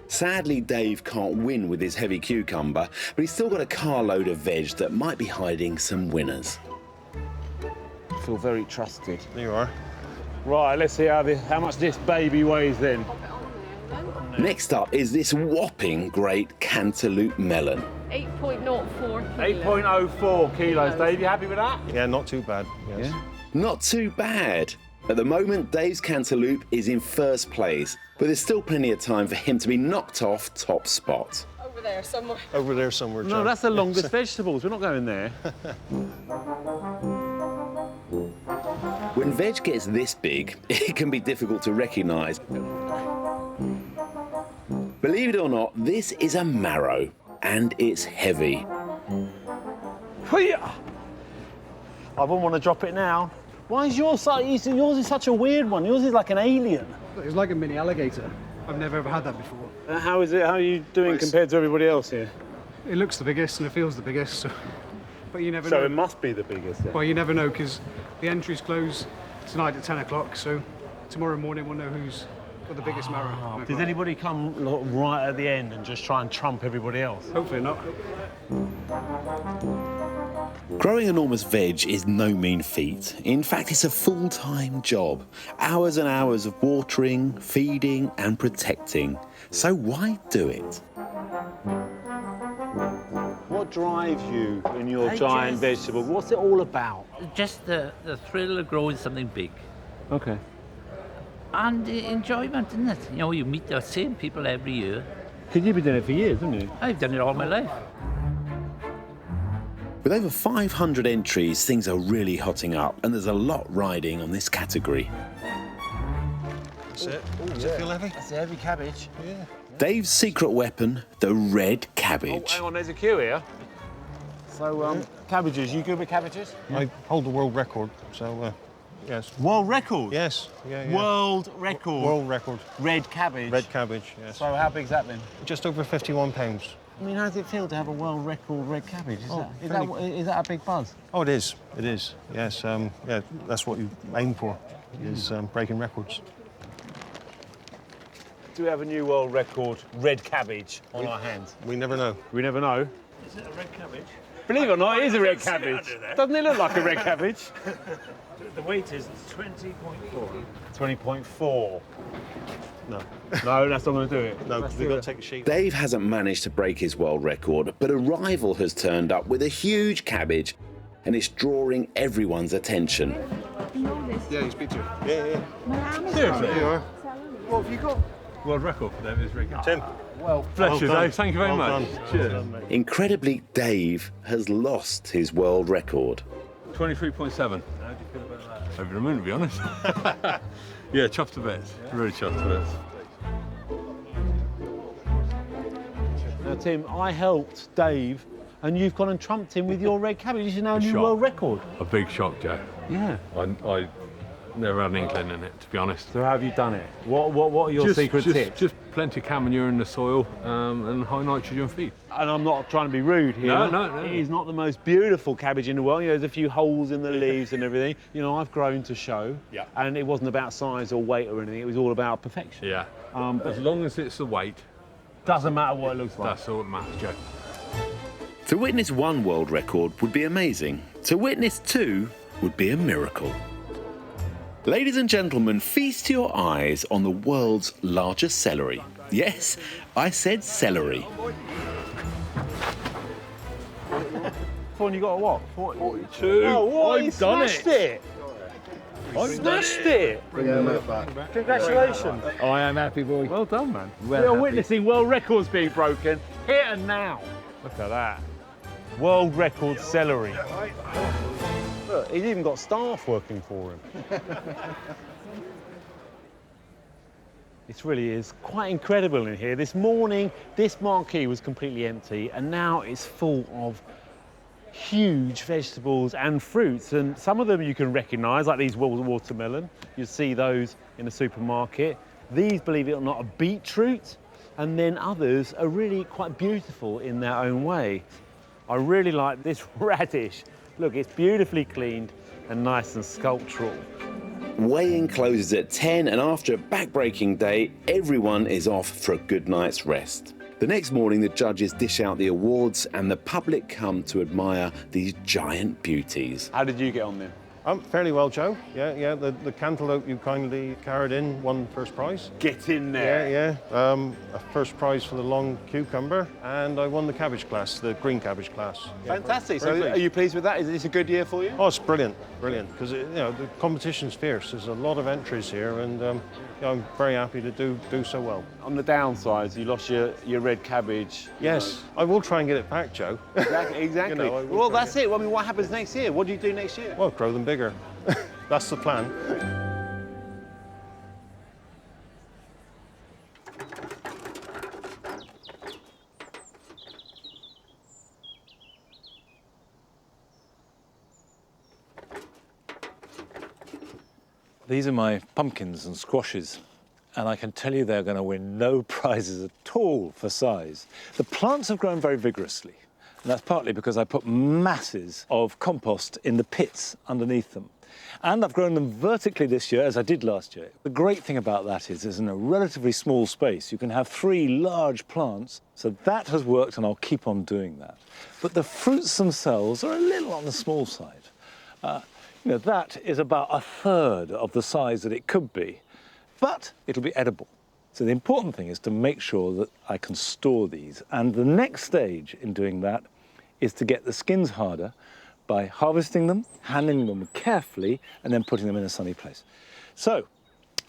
Speaker 15: Sadly, Dave can't win with his heavy cucumber, but he's still got a carload of veg that might be hiding some winners.
Speaker 2: I feel very trusted.
Speaker 16: There you are.
Speaker 2: Right, let's see how much this baby weighs then.
Speaker 15: Next up is this whopping great cantaloupe melon.
Speaker 3: 8.04
Speaker 2: 8.04 kilos. Dave, you happy with that?
Speaker 16: Yeah, not too bad. Yes.
Speaker 2: Yeah.
Speaker 15: Not too bad. At the moment, Dave's cantaloupe is in first place, but there's still plenty of time for him to be knocked off top spot.
Speaker 3: Over there somewhere.
Speaker 16: Over there somewhere,
Speaker 2: No,
Speaker 16: John.
Speaker 2: that's the longest vegetables. We're not going there.
Speaker 15: When veg gets this big, it can be difficult to recognise. Believe it or not, this is a marrow, and it's heavy.
Speaker 2: I wouldn't want to drop it now. Why is yours yours is such a weird one? Yours is like an alien.
Speaker 17: It's like a mini alligator. I've never ever had that before.
Speaker 2: How is it? How are you doing compared to everybody else here?
Speaker 17: It looks the biggest and it feels the biggest, so... but you never
Speaker 2: So
Speaker 17: know.
Speaker 2: it must be the biggest then.
Speaker 17: Well, you never know because the entries close tonight at 10 o'clock, so tomorrow morning we'll know who's got the biggest marrow.
Speaker 2: Does anybody come right at the end and just try and trump everybody else?
Speaker 17: Hopefully not.
Speaker 15: Growing enormous veg is no mean feat. In fact, it's a full-time job. Hours and hours of watering, feeding and protecting. So why do it?
Speaker 2: What drives you in your giant vegetable? What's it all about?
Speaker 18: Just the thrill of growing something big.
Speaker 2: Okay.
Speaker 18: And the enjoyment, isn't it? You know, you meet the same people every year.
Speaker 2: Because you've been doing it for years, haven't you?
Speaker 18: I've done it all my life.
Speaker 15: With over 500 entries, things are really hotting up, and there's a lot riding on this category.
Speaker 16: That's it. Does it feel heavy?
Speaker 2: That's a heavy cabbage.
Speaker 16: Yeah.
Speaker 15: Dave's secret weapon, the red
Speaker 2: Oh,
Speaker 15: cabbage.
Speaker 2: hang on, there's a queue here. So, cabbages, you good with cabbages?
Speaker 16: I hold the world record, so yes.
Speaker 2: World record?
Speaker 16: Yes. Yeah.
Speaker 2: World record?
Speaker 16: World record.
Speaker 2: Red cabbage?
Speaker 16: Red cabbage, yes.
Speaker 2: So how big's that then?
Speaker 16: Just over 51 pounds.
Speaker 2: I mean, how does it feel to have a world record red cabbage? Is
Speaker 16: fairly-
Speaker 2: that a big buzz?
Speaker 16: Oh, it is. It is. Yes. Yeah. That's what you aim for, is breaking records.
Speaker 2: Do we have a new world record red cabbage on our hands?
Speaker 16: We never know.
Speaker 2: We never know.
Speaker 14: Is it a red cabbage?
Speaker 2: Believe it or not, it is a red cabbage. Doesn't it look like a red cabbage?
Speaker 14: The weight is 20.4.
Speaker 2: 20.4.
Speaker 16: No.
Speaker 2: No, that's not going to do it.
Speaker 16: No, because we've got to take a sheet.
Speaker 15: Dave hasn't managed to break his world record, but a rival has turned up with a huge cabbage, and it's drawing everyone's attention.
Speaker 16: Yeah, you speak to her. Yeah.
Speaker 2: Seriously?
Speaker 16: You are.
Speaker 2: What have you got?
Speaker 14: World record for them is red cabbage.
Speaker 16: Tim.
Speaker 2: Well, bless you,
Speaker 16: done.
Speaker 2: Dave. Thank you very
Speaker 16: Well
Speaker 2: much.
Speaker 16: done.
Speaker 2: Cheers.
Speaker 16: Well done, mate.
Speaker 15: Incredibly, Dave has lost his world record.
Speaker 14: 23.7. How do you feel about that? Over the moon, to be honest. Yeah, chuffed to bits. Really chuffed to bits.
Speaker 2: Now, Tim, I helped Dave, and you've gone and trumped him with your red cabbage. This is now a new
Speaker 14: Shock.
Speaker 2: world record.
Speaker 14: A big shock, Joe.
Speaker 2: Yeah.
Speaker 14: I never had an inkling in it, to be honest.
Speaker 2: So how have you done it? What are your secret tips?
Speaker 14: Just plenty of manure in the soil and high nitrogen feed.
Speaker 2: And I'm not trying to be rude here.
Speaker 14: No.
Speaker 2: It is not the most beautiful cabbage in the world. You know, there's a few holes in the leaves and everything. You know, I've grown to show.
Speaker 14: Yeah.
Speaker 2: And it wasn't about size or weight or anything. It was all about perfection.
Speaker 14: Yeah.
Speaker 2: But
Speaker 14: As long as it's the weight,
Speaker 2: doesn't matter what it looks like.
Speaker 14: that's all that matters, Joe.
Speaker 15: To witness one world record would be amazing. To witness two would be a miracle. Ladies and gentlemen, feast your eyes on the world's largest celery. Yes, I said celery.
Speaker 2: Fawn, you got a what?
Speaker 14: 42.
Speaker 2: Oh, what?
Speaker 14: I've done
Speaker 2: smashed it. Smashed it.
Speaker 16: Bring them out back.
Speaker 2: Congratulations.
Speaker 14: I am happy, boy. Well done, man.
Speaker 2: We are witnessing world records being broken here and now. Look at that. World record celery. Look, he's even got staff working for him. It really is quite incredible in here. This morning, this marquee was completely empty, and now it's full of huge vegetables and fruits. And some of them you can recognise, like these watermelon. You see those in the supermarket. These, believe it or not, are beetroot. And then others are really quite beautiful in their own way. I really like this radish. Look, it's beautifully cleaned and nice and sculptural.
Speaker 15: Weighing closes at 10, and after a back-breaking day, everyone is off for a good night's rest. The next morning, the judges dish out the awards and the public come to admire these giant beauties.
Speaker 2: How did you get on then?
Speaker 16: Fairly well, Joe. Yeah. The cantaloupe you kindly carried in won first prize.
Speaker 2: Get in there.
Speaker 16: Yeah. A first prize for the long cucumber, and I won the cabbage class, the green cabbage class.
Speaker 2: Fantastic.
Speaker 16: Very
Speaker 2: So,
Speaker 16: pleased.
Speaker 2: are you pleased with that? Is this a good year for you?
Speaker 16: Oh, it's brilliant, because the competition's fierce. There's a lot of entries here, and I'm very happy to do so well.
Speaker 2: On the downside, you lost your red cabbage.
Speaker 16: Yes, I will try and get it back, Joe.
Speaker 2: Exactly. Well, that's it. I mean, what happens next year? What do you do next year?
Speaker 16: Well, grow them bigger. That's the plan.
Speaker 1: These are my pumpkins and squashes, and I can tell you they're going to win no prizes at all for size. The plants have grown very vigorously, and that's partly because I put masses of compost in the pits underneath them. And I've grown them vertically this year, as I did last year. The great thing about that is in a relatively small space, you can have 3 large plants. So that has worked, and I'll keep on doing that. But the fruits themselves are a little on the small side. That is about 1/3 of the size that it could be, but it'll be edible. So the important thing is to make sure that I can store these. And the next stage in doing that is to get the skins harder by harvesting them, handling them carefully, and then putting them in a sunny place. So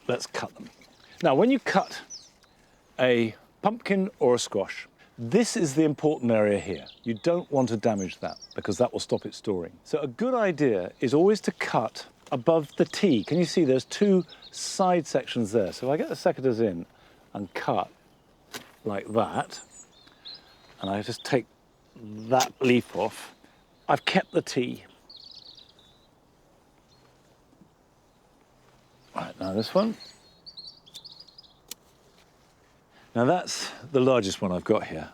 Speaker 1: let's cut them. Now, when you cut a pumpkin or a squash, this is the important area here. You don't want to damage that because that will stop it storing. So a good idea is always to cut above the T. Can you see there's 2 side sections there? So if I get the secateurs in and cut like that, and I just take that leaf off, I've kept the T. Right, now this one. Now that's the largest one I've got here.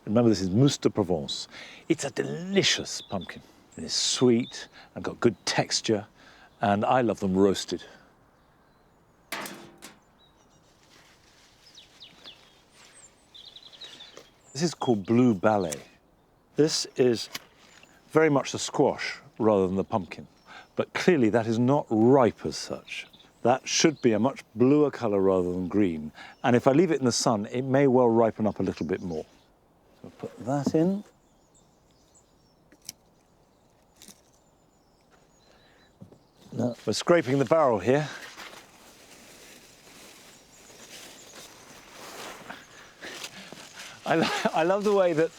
Speaker 1: Remember, this is Mousse de Provence. It's a delicious pumpkin. It is sweet and got good texture, and I love them roasted. This is called Blue Ballet. This is very much the squash rather than the pumpkin, but clearly that is not ripe as such. That should be a much bluer colour rather than green. And if I leave it in the sun, it may well ripen up a little bit more. So put that in. Now, we're scraping the barrel here. I love the way that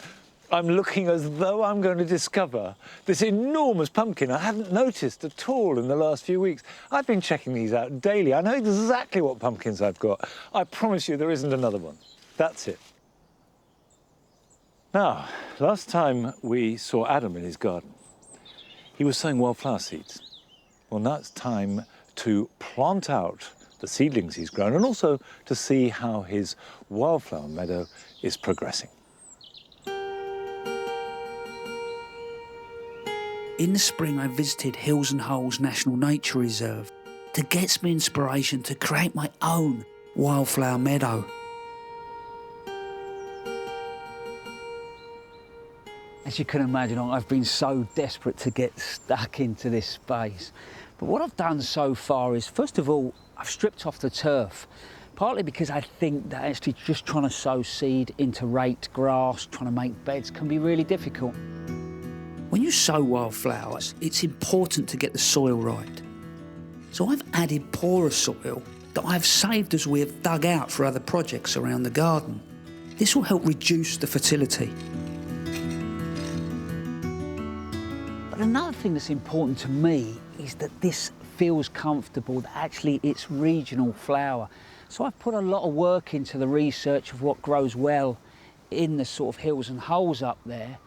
Speaker 1: I'm looking as though I'm going to discover this enormous pumpkin I hadn't noticed at all in the last few weeks. I've been checking these out daily. I know exactly what pumpkins I've got. I promise you there isn't another one. That's it. Now, last time we saw Adam in his garden, he was sowing wildflower seeds. Well, now it's time to plant out the seedlings he's grown and also to see how his wildflower meadow is progressing.
Speaker 19: In the spring, I visited Hills and Holes National Nature Reserve to get some inspiration to create my own wildflower meadow.
Speaker 20: As you can imagine, I've been so desperate to get stuck into this space. But what I've done so far is, first of all, I've stripped off the turf, partly because I think that actually just trying to sow seed into raked grass, trying to make beds can be really difficult.
Speaker 19: When you sow wildflowers, it's important to get the soil right. So I've added poorer soil that I've saved as we have dug out for other projects around the garden. This will help reduce the fertility.
Speaker 20: But another thing that's important to me is that this feels comfortable, that actually it's regional flower. So I've put a lot of work into the research of what grows well in the sort of hills and holes up there.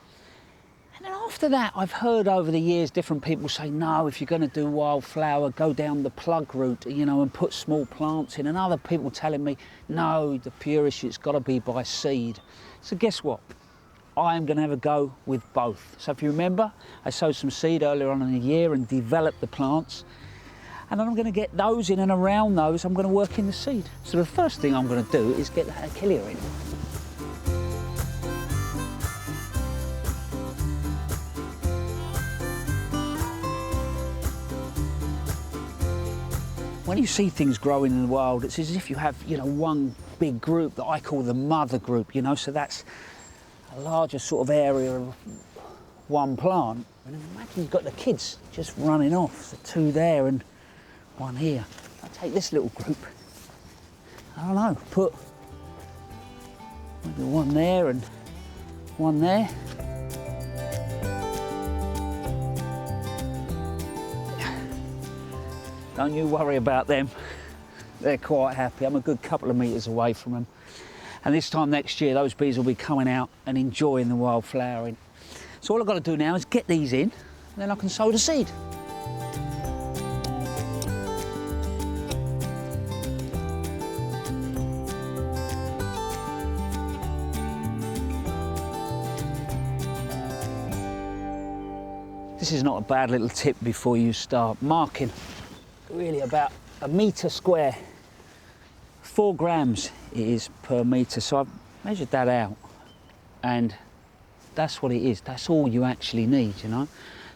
Speaker 20: And then after that, I've heard over the years different people say, no, if you're going to do wildflower, go down the plug route, you know, and put small plants in. And other people telling me, no, the purest, it's got to be by seed. So guess what? I am going to have a go with both. So if you remember, I sowed some seed earlier on in the year and developed the plants. And then I'm going to get those in, and around those, I'm going to work in the seed. So the first thing I'm going to do is get the Achillea in. when you see things growing in the wild, it's as if you have, you know, one big group that I call the mother group, you know, so that's a larger sort of area of one plant. And then imagine you've got the kids just running off, the two there and one here. I'll take this little group, I don't know, put maybe one there and one there. Don't you worry about them. They're quite happy. I'm a good couple of metres away from them. And this time next year, those bees will be coming out and enjoying the wild flowering. So all I've got to do now is get these in, and then I can sow the seed. This is not a bad little tip before you start marking. Really about a metre square. 4 grams it is per metre, so I've measured that out, and that's what it is. That's all you actually need, you know.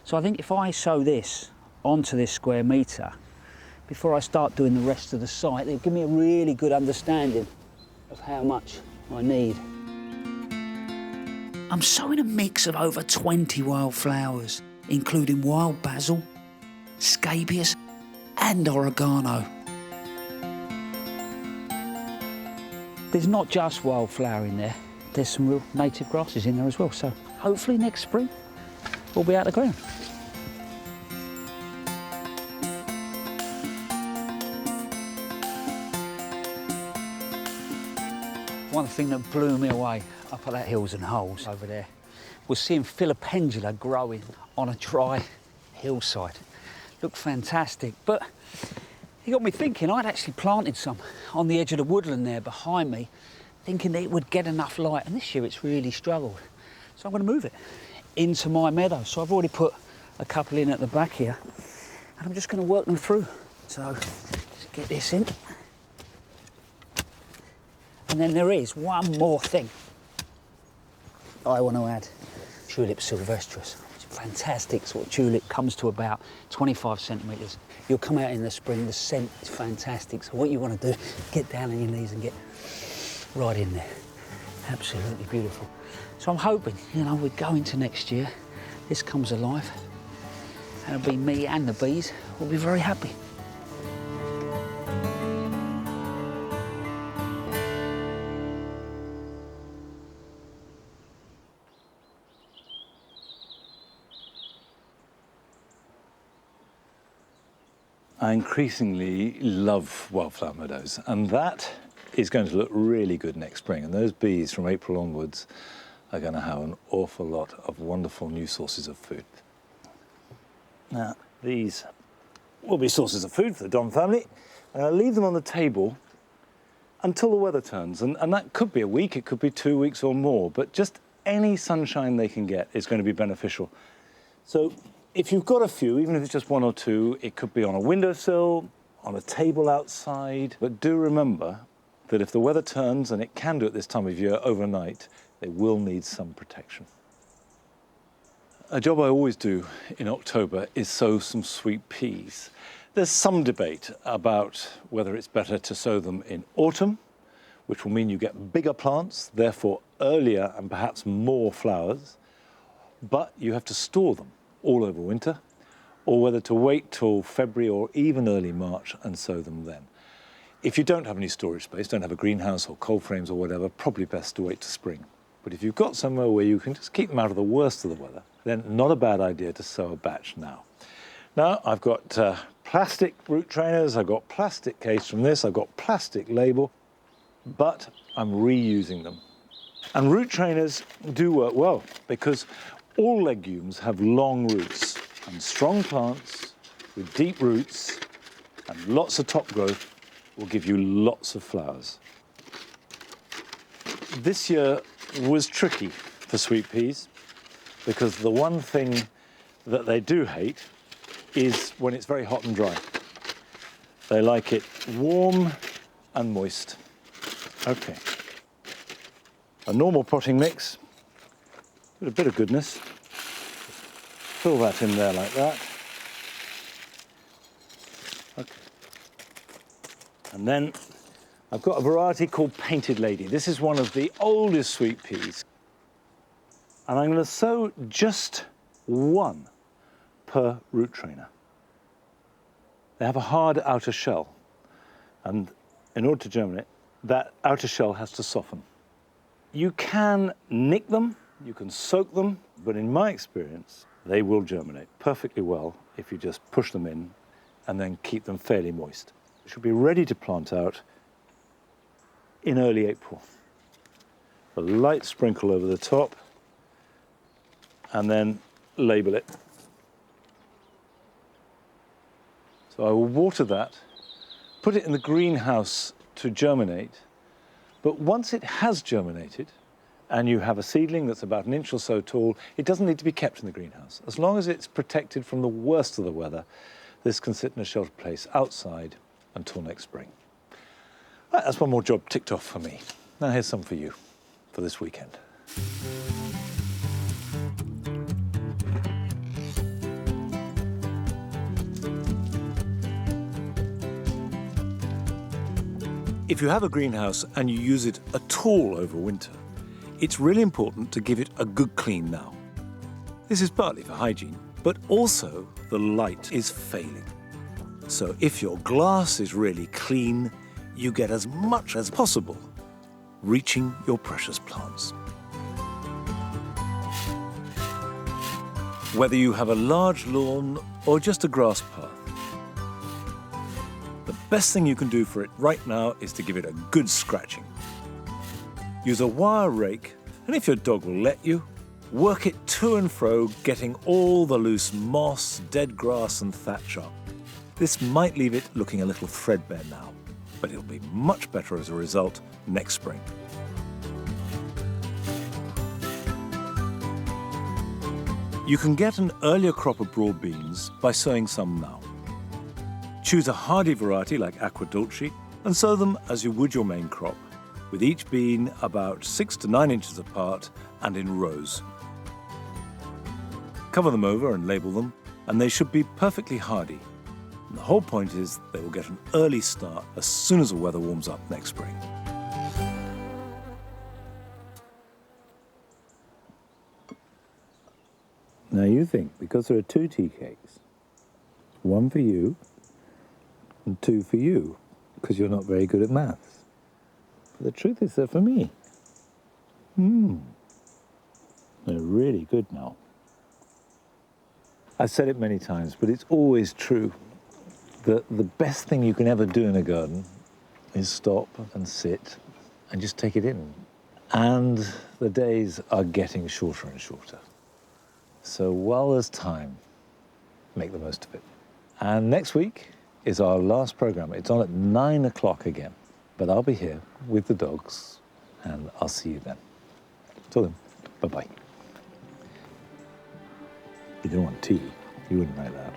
Speaker 20: So I think if I sow this onto this square metre before I start doing the rest of the site, it'll give me a really good understanding of how much I need.
Speaker 19: I'm sowing a mix of over 20 wildflowers, including wild basil, scabious and oregano.
Speaker 20: There's not just wildflower in there, there's some real native grasses in there as well, so hopefully next spring we'll be out of the ground. One thing that blew me away up at that Hills and Holes over there was seeing Philopendula growing on a dry hillside. Looked fantastic, but it got me thinking. I'd actually planted some on the edge of the woodland there behind me, thinking that it would get enough light, and this year it's really struggled. So I'm going to move it into my meadow. So I've already put a couple in at the back here, and I'm just going to work them through. So let's get this in. And then there is one more thing I want to add. Tulip sylvestris. Fantastic sort of tulip, comes to about 25 centimetres. You'll come out in the spring, the scent is fantastic. So what you want to do, get down on your knees and get right in there. Absolutely beautiful. So I'm hoping, you know, we go into next year, this comes alive, and it'll be me and the bees will be very happy.
Speaker 1: I increasingly love wildflower meadows, and that is going to look really good next spring. And those bees from April onwards are going to have an awful lot of wonderful new sources of food. Now, these will be sources of food for the Don family, and I'll leave them on the table until the weather turns. And that could be a week, it could be 2 weeks or more, but just any sunshine they can get is going to be beneficial. So if you've got a few, even if it's just 1 or 2, it could be on a windowsill, on a table outside. But do remember that if the weather turns, and it can do at this time of year overnight, they will need some protection. A job I always do in October is sow some sweet peas. There's some debate about whether it's better to sow them in autumn, which will mean you get bigger plants, therefore earlier and perhaps more flowers, but you have to store them all over winter, or whether to wait till February or even early March and sow them then. If you don't have any storage space, don't have a greenhouse or cold frames or whatever, probably best to wait to spring. But if you've got somewhere where you can just keep them out of the worst of the weather, then not a bad idea to sow a batch now. Now, I've got plastic root trainers, I've got plastic case from this, I've got plastic label, but I'm reusing them. And root trainers do work well, because all legumes have long roots, and strong plants with deep roots and lots of top growth will give you lots of flowers. This year was tricky for sweet peas, because the one thing that they do hate is when it's very hot and dry. They like it warm and moist. Okay. A normal potting mix with a bit of goodness. Fill that in there like that. Okay. And then I've got a variety called Painted Lady. This is one of the oldest sweet peas. And I'm going to sow just one per root trainer. They have a hard outer shell, and in order to germinate, that outer shell has to soften. You can nick them, you can soak them, but in my experience, they will germinate perfectly well if you just push them in and then keep them fairly moist. It should be ready to plant out in early April. A light sprinkle over the top, and then label it. So I will water that, put it in the greenhouse to germinate, but once it has germinated and you have a seedling that's about 1 inch or so tall, it doesn't need to be kept in the greenhouse. As long as it's protected from the worst of the weather, this can sit in a sheltered place outside until next spring. Right, that's one more job ticked off for me. Now here's some for you for this weekend. If you have a greenhouse and you use it at all over winter, it's really important to give it a good clean now. This is partly for hygiene, but also the light is failing. So if your glass is really clean, you get as much as possible reaching your precious plants. Whether you have a large lawn or just a grass path, the best thing you can do for it right now is to give it a good scratching. Use a wire rake, and if your dog will let you, work it to and fro, getting all the loose moss, dead grass and thatch up. This might leave it looking a little threadbare now, but it'll be much better as a result next spring. You can get an earlier crop of broad beans by sowing some now. Choose a hardy variety like Aqua Dulce and sow them as you would your main crop, with each bean about 6 to 9 inches apart and in rows. Cover them over and label them, and they should be perfectly hardy. And the whole point is they will get an early start as soon as the weather warms up next spring. Now you think, because there are 2 tea cakes, one for you and 2 for you, because you're not very good at maths. But the truth is they're for me. They're really good now. I've said it many times, but it's always true that the best thing you can ever do in a garden is stop and sit and just take it in. And the days are getting shorter and shorter. So while there's time, make the most of it. And next week is our last programme. It's on at 9 o'clock again. But I'll be here with the dogs, and I'll see you then. Till then, bye-bye. You don't want tea. You wouldn't like that.